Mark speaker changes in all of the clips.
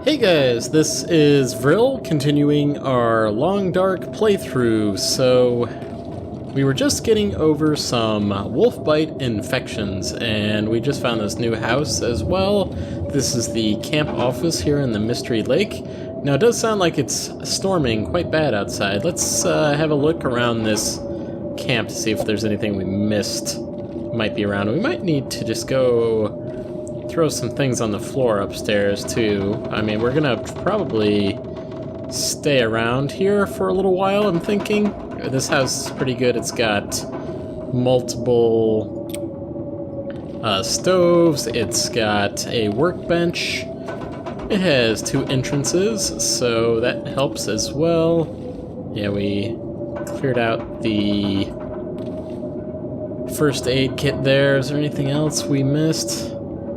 Speaker 1: Hey guys, this is Vril continuing our Long Dark playthrough. So, we were just getting over some wolf bite infections, and we just found this new house as well. This is the camp office here in the Mystery Lake. Now, it does sound like it's storming quite bad outside. Let's have a look around this camp to see if there's anything we missed might be around. We might need to just go throw some things on the floor upstairs too. I mean, we're gonna probably stay around here for a little while, I'm thinking. This house is pretty good. It's got multiple stoves. It's got a workbench. It has 2 entrances, so that helps as well. Yeah, we cleared out the first aid kit there. Is there anything else we missed?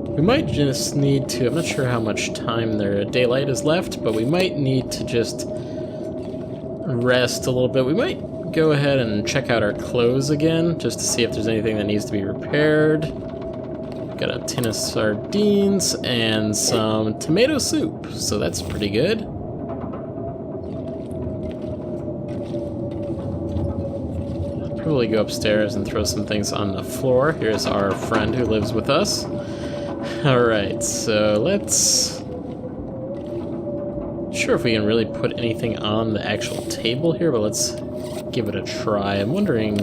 Speaker 1: We might just need to, I'm not sure how much time there daylight is left, but we might need to just rest a little bit. We might go ahead and check out our clothes again, just to see if there's anything that needs to be repaired. Got a tin of sardines and some tomato soup, so that's pretty good. I'll probably go upstairs and throw some things on the floor. Here's our friend who lives with us. Alright, so let's... Not sure if we can really put anything on the actual table here, but let's give it a try. I'm wondering...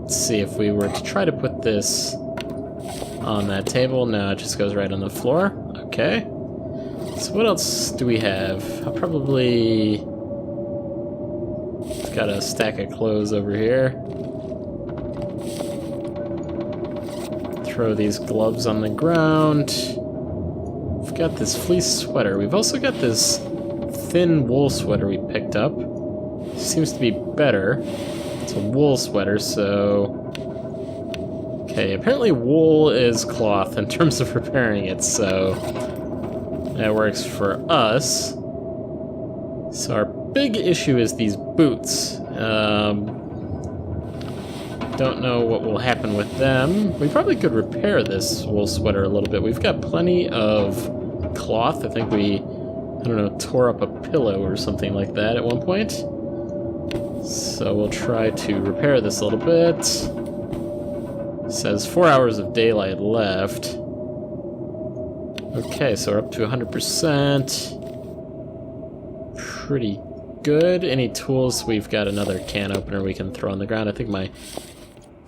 Speaker 1: Let's see, if we were to try to put this on that table. No, it just goes right on the floor. Okay. So what else do we have? I'll probably... Got a stack of clothes over here. Throw these gloves on the ground. We've got this fleece sweater. We've also got this thin wool sweater we picked up. Seems to be better. It's a wool sweater, so... Okay, apparently wool is cloth in terms of repairing it, so... That works for us. So our big issue is these boots. Don't know what will happen with them. We probably could repair this wool sweater a little bit. We've got plenty of cloth. I think we, I don't know, tore up a pillow or something like that at one point. So we'll try to repair this a little bit. It says 4 hours of daylight left. Okay, so we're up to 100%. Pretty good. Any tools? We've got another can opener we can throw on the ground. I think my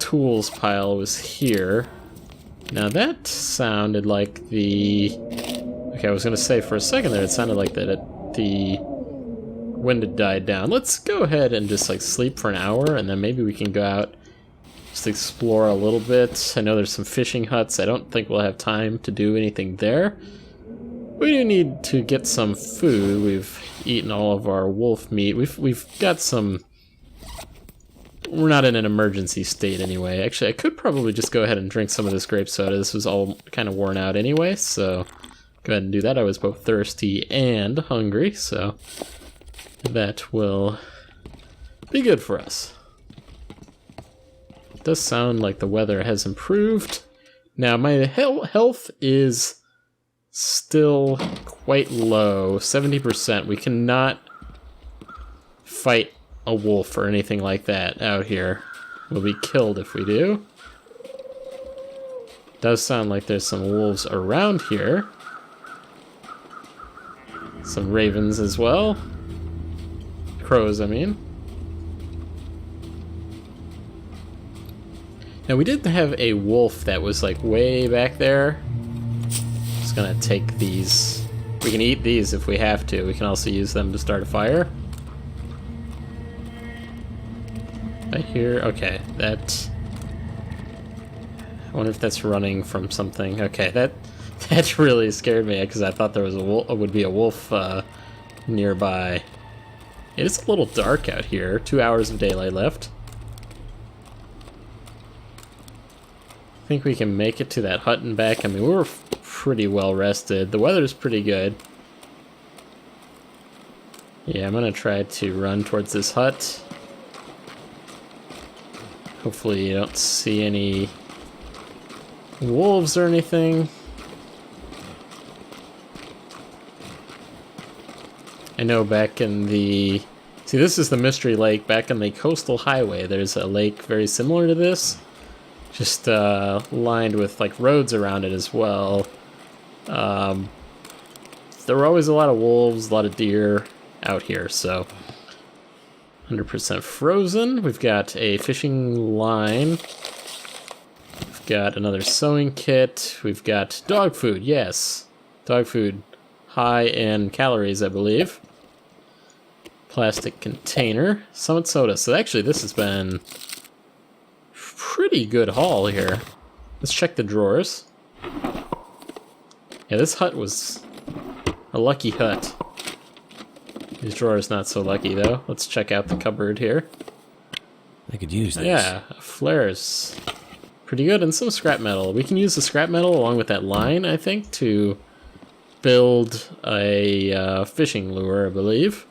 Speaker 1: tools pile was here. Now that sounded like the... Okay, I was going to say for a second there it sounded like that the wind had died down. Let's go ahead and just like sleep for an hour, and then maybe we can go out, just explore a little bit. I know there's some fishing huts. I don't think we'll have time to do anything there. We do need to get some food. We've eaten all of our wolf meat. We've got some... We're not in an emergency state anyway. Actually, I could probably just go ahead and drink some of this grape soda. This was all kind of worn out anyway, so go ahead and do that. I was both thirsty and hungry, so that will be good for us. It does sound like the weather has improved. Now, my health is still quite low, 70%. We cannot fight a wolf or anything like that out here. We'll be killed if we do. Does sound like there's some wolves around here. Some ravens as well. Crows, I mean. Now we did have a wolf that was like way back there. Just gonna take these. We can eat these if we have to. We can also use them to start a fire. I hear, okay, that, I wonder if that's running from something. Okay, that really scared me because I thought there was a wolf, would be a wolf nearby. It is a little dark out here. 2 hours of daylight left. I think we can make it to that hut and back. I mean, we were pretty well rested. The weather's pretty good. Yeah, I'm gonna try to run towards this hut. Hopefully you don't see any wolves or anything. I know back in the... See, this is the Mystery Lake. Back in the Coastal Highway, there's a lake very similar to this. Just lined with, like, roads around it as well. There were always a lot of wolves, a lot of deer out here, so... 100% frozen. We've got a fishing line. We've got another sewing kit. We've got dog food, yes. Dog food. High in calories, I believe. Plastic container. Summit soda. So actually this has been pretty good haul here. Let's check the drawers. Yeah, this hut was a lucky hut. These drawers not so lucky though. Let's check out the cupboard here.
Speaker 2: I could use this.
Speaker 1: Yeah, flares. Pretty good, and some scrap metal. We can use the scrap metal along with that line, I think, to build a fishing lure, I believe.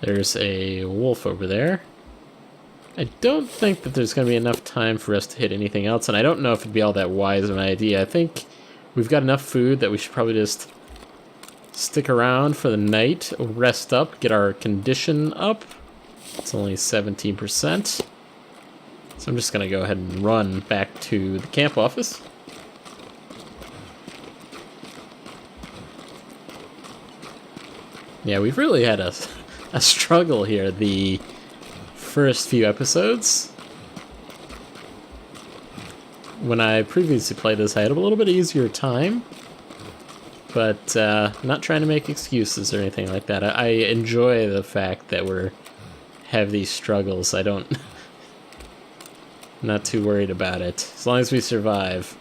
Speaker 1: There's a wolf over there. I don't think that there's going to be enough time for us to hit anything else, and I don't know if it'd be all that wise of an idea. I think we've got enough food that we should probably just stick around for the night, rest up, get our condition up. It's only 17%. So I'm just going to go ahead and run back to the camp office. Yeah, we've really had a struggle here the first few episodes. When I previously played this, I had a little bit easier time. But not trying to make excuses or anything like that. I enjoy the fact that we have these struggles. I'm not too worried about it. As long as we survive.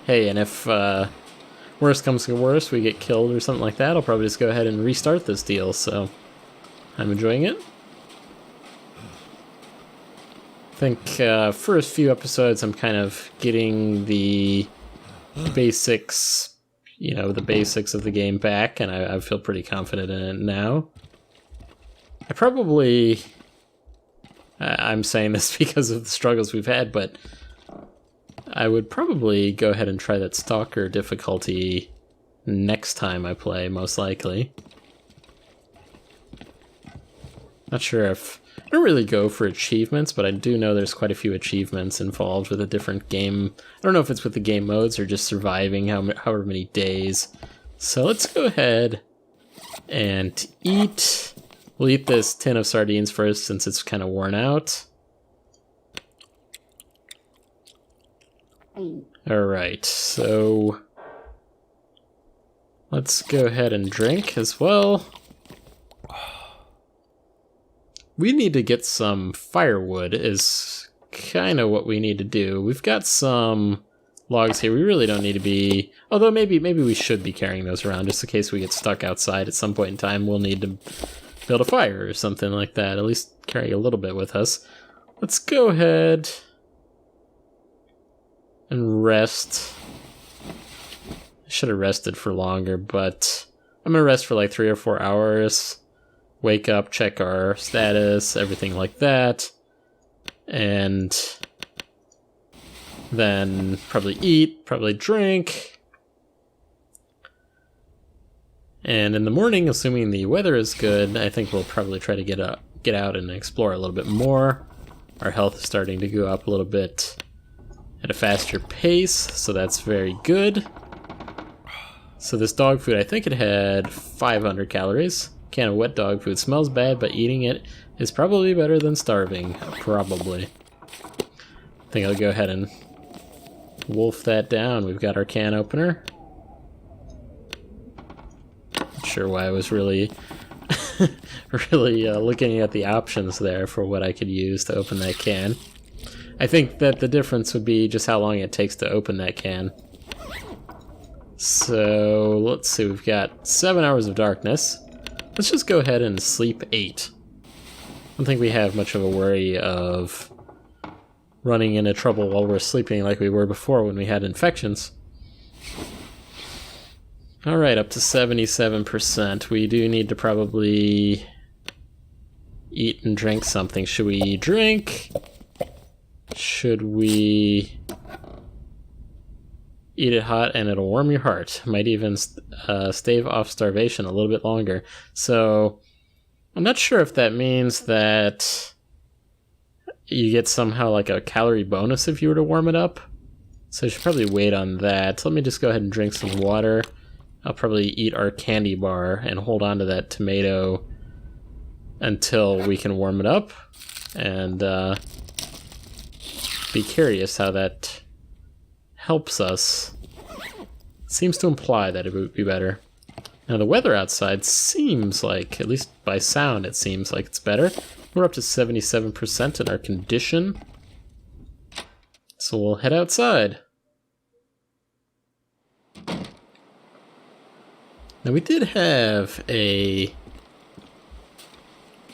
Speaker 1: Hey, and if worst comes to worst, we get killed or something like that, I'll probably just go ahead and restart this deal, so I'm enjoying it. I think first few episodes I'm kind of getting the basics, you know, the basics of the game back, and I feel pretty confident in it now. I'm saying this because of the struggles we've had, but I would probably go ahead and try that Stalker difficulty next time I play, most likely. Not sure if... I don't really go for achievements, but I do know there's quite a few achievements involved with a different game. I don't know if it's with the game modes or just surviving however many days. So let's go ahead and eat. We'll eat this tin of sardines first since it's kind of worn out. Alright, so let's go ahead and drink as well. We need to get some firewood is kind of what we need to do. We've got some logs here. We really don't need to be... Although maybe we should be carrying those around just in case we get stuck outside at some point in time. We'll need to build a fire or something like that. At least carry a little bit with us. Let's go ahead and rest. I should have rested for longer, but I'm going to rest for like 3 or 4 hours. Wake up, check our status, everything like that. And then probably eat, probably drink. And in the morning, assuming the weather is good, I think we'll probably try to get out and explore a little bit more. Our health is starting to go up a little bit at a faster pace, so that's very good. So this dog food, I think it had 500 calories. Can of wet dog food. Smells bad, but eating it is probably better than starving. Probably. I think I'll go ahead and wolf that down. We've got our can opener. Not sure why I was really looking at the options there for what I could use to open that can. I think that the difference would be just how long it takes to open that can. So let's see, we've got 7 hours of darkness. Let's just go ahead and sleep 8. I don't think we have much of a worry of running into trouble while we're sleeping like we were before when we had infections. Alright, up to 77%. We do need to probably eat and drink something. Should we drink? Should we Eat it hot and it'll warm your heart. Might even stave off starvation a little bit longer. So I'm not sure if that means that you get somehow like a calorie bonus if you were to warm it up. So I should probably wait on that. Let me just go ahead and drink some water. I'll probably eat our candy bar and hold on to that tomato until we can warm it up. And be curious how that helps us. Seems to imply that it would be better. Now the weather outside seems like, at least by sound, it seems like it's better. We're up to 77% in our condition. So we'll head outside. Now we did have a...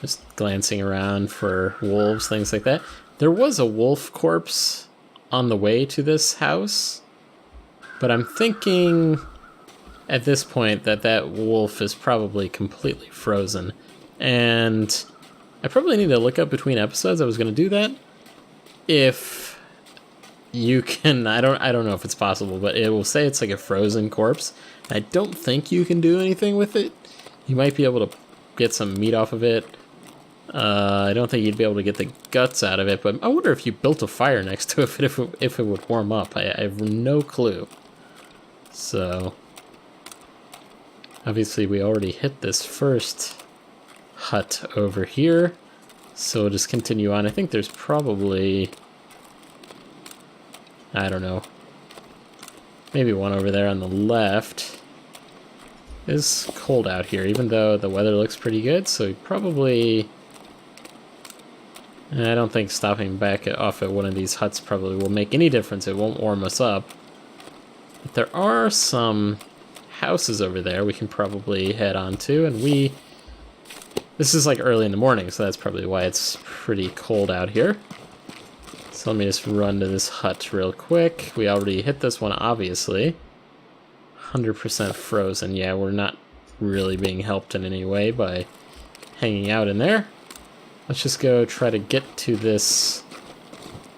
Speaker 1: Just glancing around for wolves, things like that. There was a wolf corpse on the way to this house. But I'm thinking at this point that that wolf is probably completely frozen. And I probably need to look up between episodes. I was going to do that. If you can, I don't know if it's possible, but it will say it's like a frozen corpse. I don't think you can do anything with it. You might be able to get some meat off of it. I don't think you'd be able to get the guts out of it, but I wonder if you built a fire next to it if it would warm up. I have no clue. So, obviously we already hit this first hut over here, so we'll just continue on. I think there's probably, I don't know, maybe one over there on the left. It's cold out here, even though the weather looks pretty good, so probably... I don't think stopping back off at one of these huts probably will make any difference. It won't warm us up. But there are some houses over there we can probably head on to, and this is like early in the morning, so that's probably why it's pretty cold out here. So let me just run to this hut real quick. We already hit this one, obviously. 100% frozen. Yeah, we're not really being helped in any way by hanging out in there. Let's just go try to get to this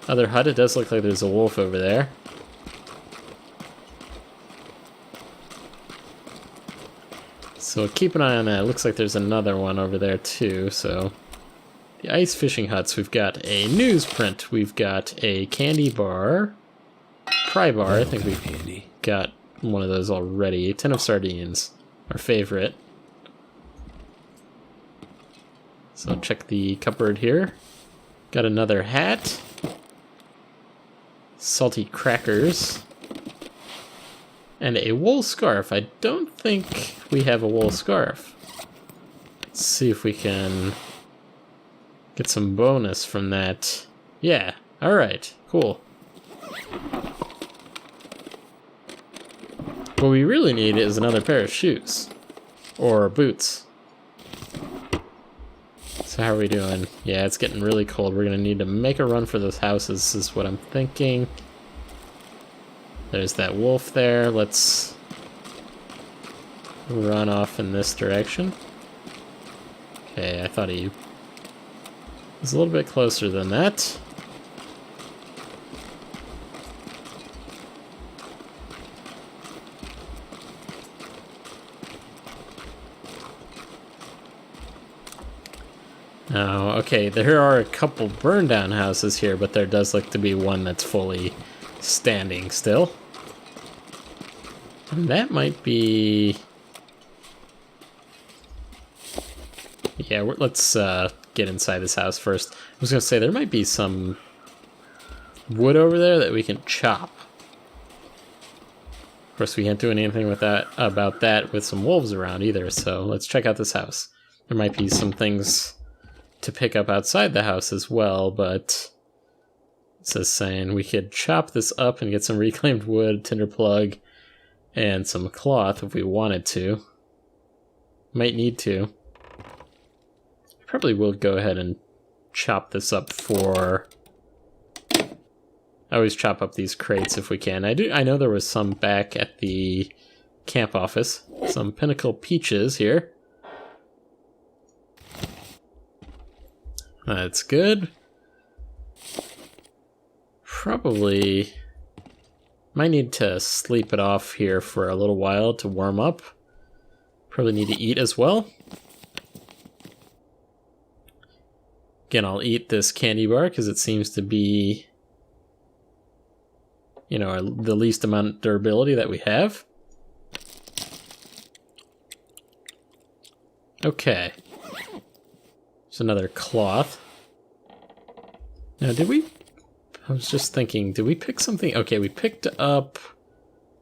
Speaker 1: other hut. It does look like there's a wolf over there. So keep an eye on that. It looks like there's another one over there too. So the ice fishing huts. We've got a newsprint. We've got a candy bar. Pry bar. I think we've got one of those already. A tin of sardines. Our favorite. So check the cupboard here. Got another hat. Salty crackers. And a wool scarf. I don't think we have a wool scarf. Let's see if we can get some bonus from that. Yeah, alright, cool. What we really need is another pair of shoes. Or boots. So how are we doing? Yeah, it's getting really cold. We're going to need to make a run for those houses, is what I'm thinking. There's that wolf there. Let's run off in this direction. Okay, I thought he was a little bit closer than that. Oh, okay, there are a couple burned down houses here, but there does look to be one that's fully standing still. And that might be... Yeah, let's get inside this house first. I was going to say, there might be some wood over there that we can chop. Of course, we can't do anything with that about that with some wolves around either, so let's check out this house. There might be some things to pick up outside the house as well, but it's just saying we could chop this up and get some reclaimed wood, tinder plug, and some cloth if we wanted to. Might need to. Probably will go ahead and chop this up for... I always chop up these crates if we can. I know there was some back at the camp office. Some Pinnacle peaches here. That's good. Probably Might need to sleep it off here for a little while to warm up. Probably need to eat as well. Again, I'll eat this candy bar because it seems to be, you know, the least amount of durability that we have. Okay. There's another cloth. Now, did we... I was just thinking, did we pick something? Okay, we picked up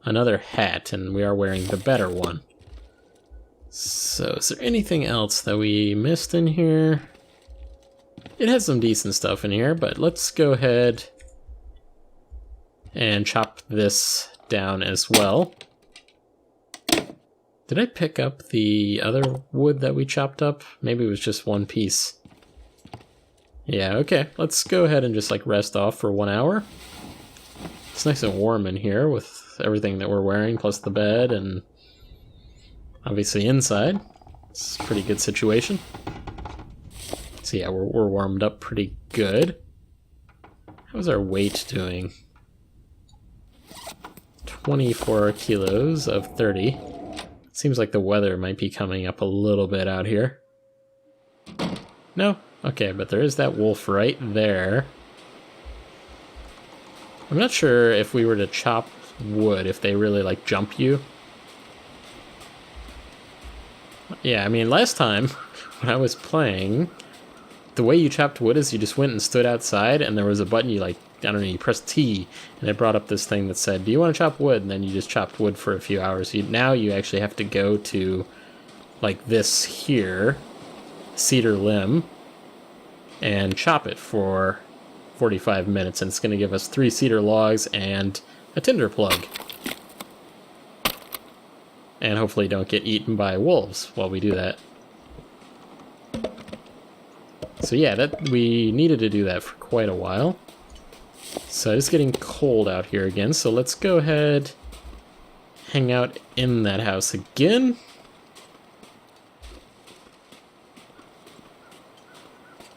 Speaker 1: another hat, and we are wearing the better one. So, is there anything else that we missed in here? It has some decent stuff in here, but let's go ahead and chop this down as well. Did I pick up the other wood that we chopped up? Maybe it was just one piece. Yeah, okay. Let's go ahead and just like rest off for 1 hour. It's nice and warm in here with everything that we're wearing, plus the bed and obviously inside. It's a pretty good situation. So yeah, we're warmed up pretty good. How's our weight doing? 24 kilos of 30. Seems like the weather might be coming up a little bit out here. No? Okay, but there is that wolf right there. I'm not sure if we were to chop wood, if they really, like, jump you. Yeah, I mean, last time when I was playing, the way you chopped wood is you just went and stood outside, and there was a button you, like, I don't know, you pressed T, and it brought up this thing that said, do you want to chop wood? And then you just chopped wood for a few hours. Now you actually have to go to, like, this here, cedar limb, and chop it for 45 minutes, and it's going to give us 3 cedar logs and a tinder plug. And hopefully don't get eaten by wolves while we do that. So yeah, that we needed to do that for quite a while. So it's getting cold out here again, so let's go ahead, hang out in that house again.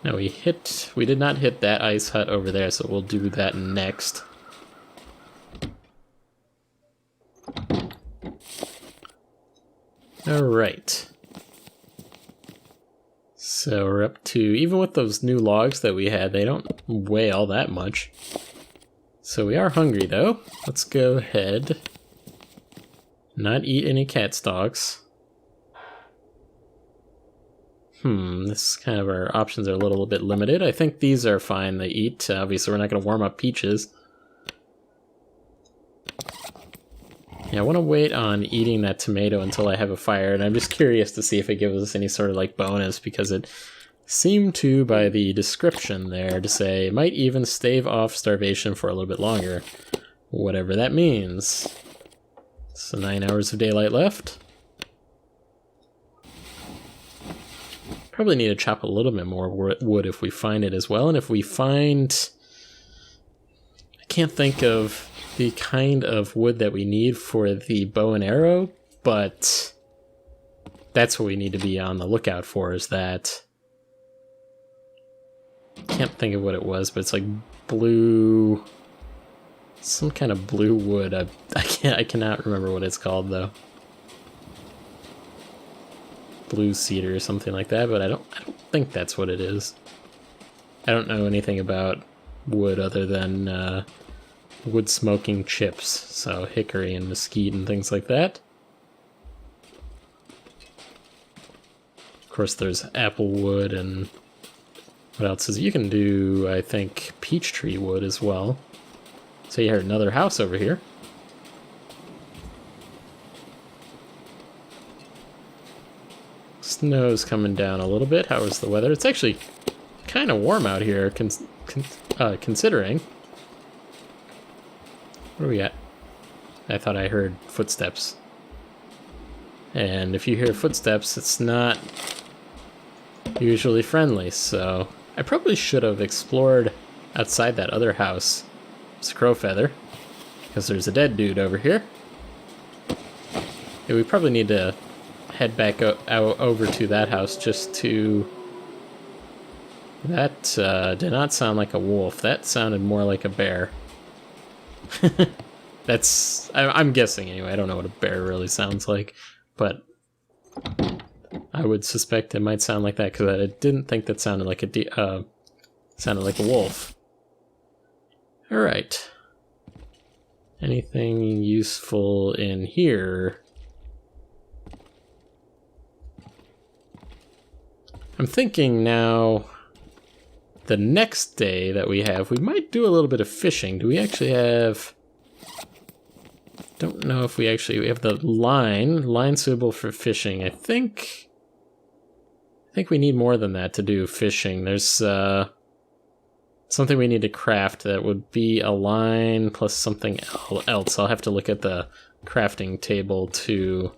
Speaker 1: Now we did not hit that ice hut over there, so we'll do that next. Alright. So we're up to, even with those new logs that we had, they don't weigh all that much. So we are hungry though. Let's go ahead, not eat any cat stalks. This kind of, our options are a little bit limited. I think these are fine to eat. Obviously, we're not going to warm up peaches. Yeah, I want to wait on eating that tomato until I have a fire, and I'm just curious to see if it gives us any sort of like bonus, because it seemed to, by the description there, to say might even stave off starvation for a little bit longer. Whatever that means. So 9 hours of daylight left. Probably need to chop a little bit more wood if we find it as well. And if we find... I can't think of the kind of wood that we need for the bow and arrow, but that's what we need to be on the lookout for, is that... I can't think of what it was, but it's like blue... some kind of blue wood. I cannot remember what it's called, though. Blue cedar or something like that, but I don't think that's what it is. I don't know anything about wood other than wood smoking chips, so hickory and mesquite and things like that. Of course, there's apple wood, and what else is, you can do, I think, peach tree wood as well. So you heard another house over here. Snow's coming down a little bit. How is the weather? It's actually kind of warm out here, considering. Where are we at? I thought I heard footsteps. And if you hear footsteps, it's not usually friendly, so I probably should have explored outside that other house. It's a crow feather, because there's a dead dude over here. Yeah, we probably need to head back over to that house just to... That did not sound like a wolf. That sounded more like a bear. I'm guessing anyway. I don't know what a bear really sounds like, but I would suspect it might sound like that because I didn't think that sounded like a wolf. All right. Anything useful in here? I'm thinking now. The next day that we have, we might do a little bit of fishing. Do we actually have... Don't know if we have the line suitable for fishing. I think we need more than that to do fishing. There's something we need to craft that would be a line plus something else. I'll have to look at the crafting table to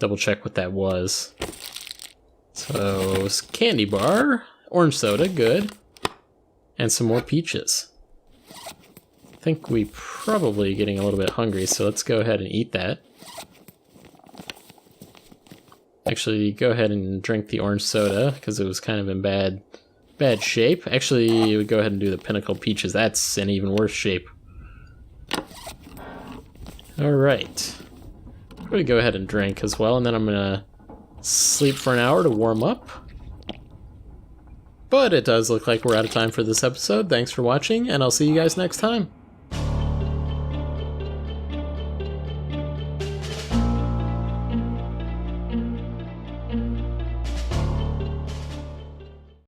Speaker 1: double check what that was. So, candy bar, orange soda, good, and some more peaches. I think we probably getting a little bit hungry, so let's go ahead and eat that. Actually, go ahead and drink the orange soda, because it was kind of in bad shape. Actually, we go ahead and do the pinnacle peaches. That's in even worse shape. Alright. I'm going to go ahead and drink as well, and then I'm going to sleep for an hour to warm up. But it does look like we're out of time for this episode. Thanks for watching, and I'll see you guys next time.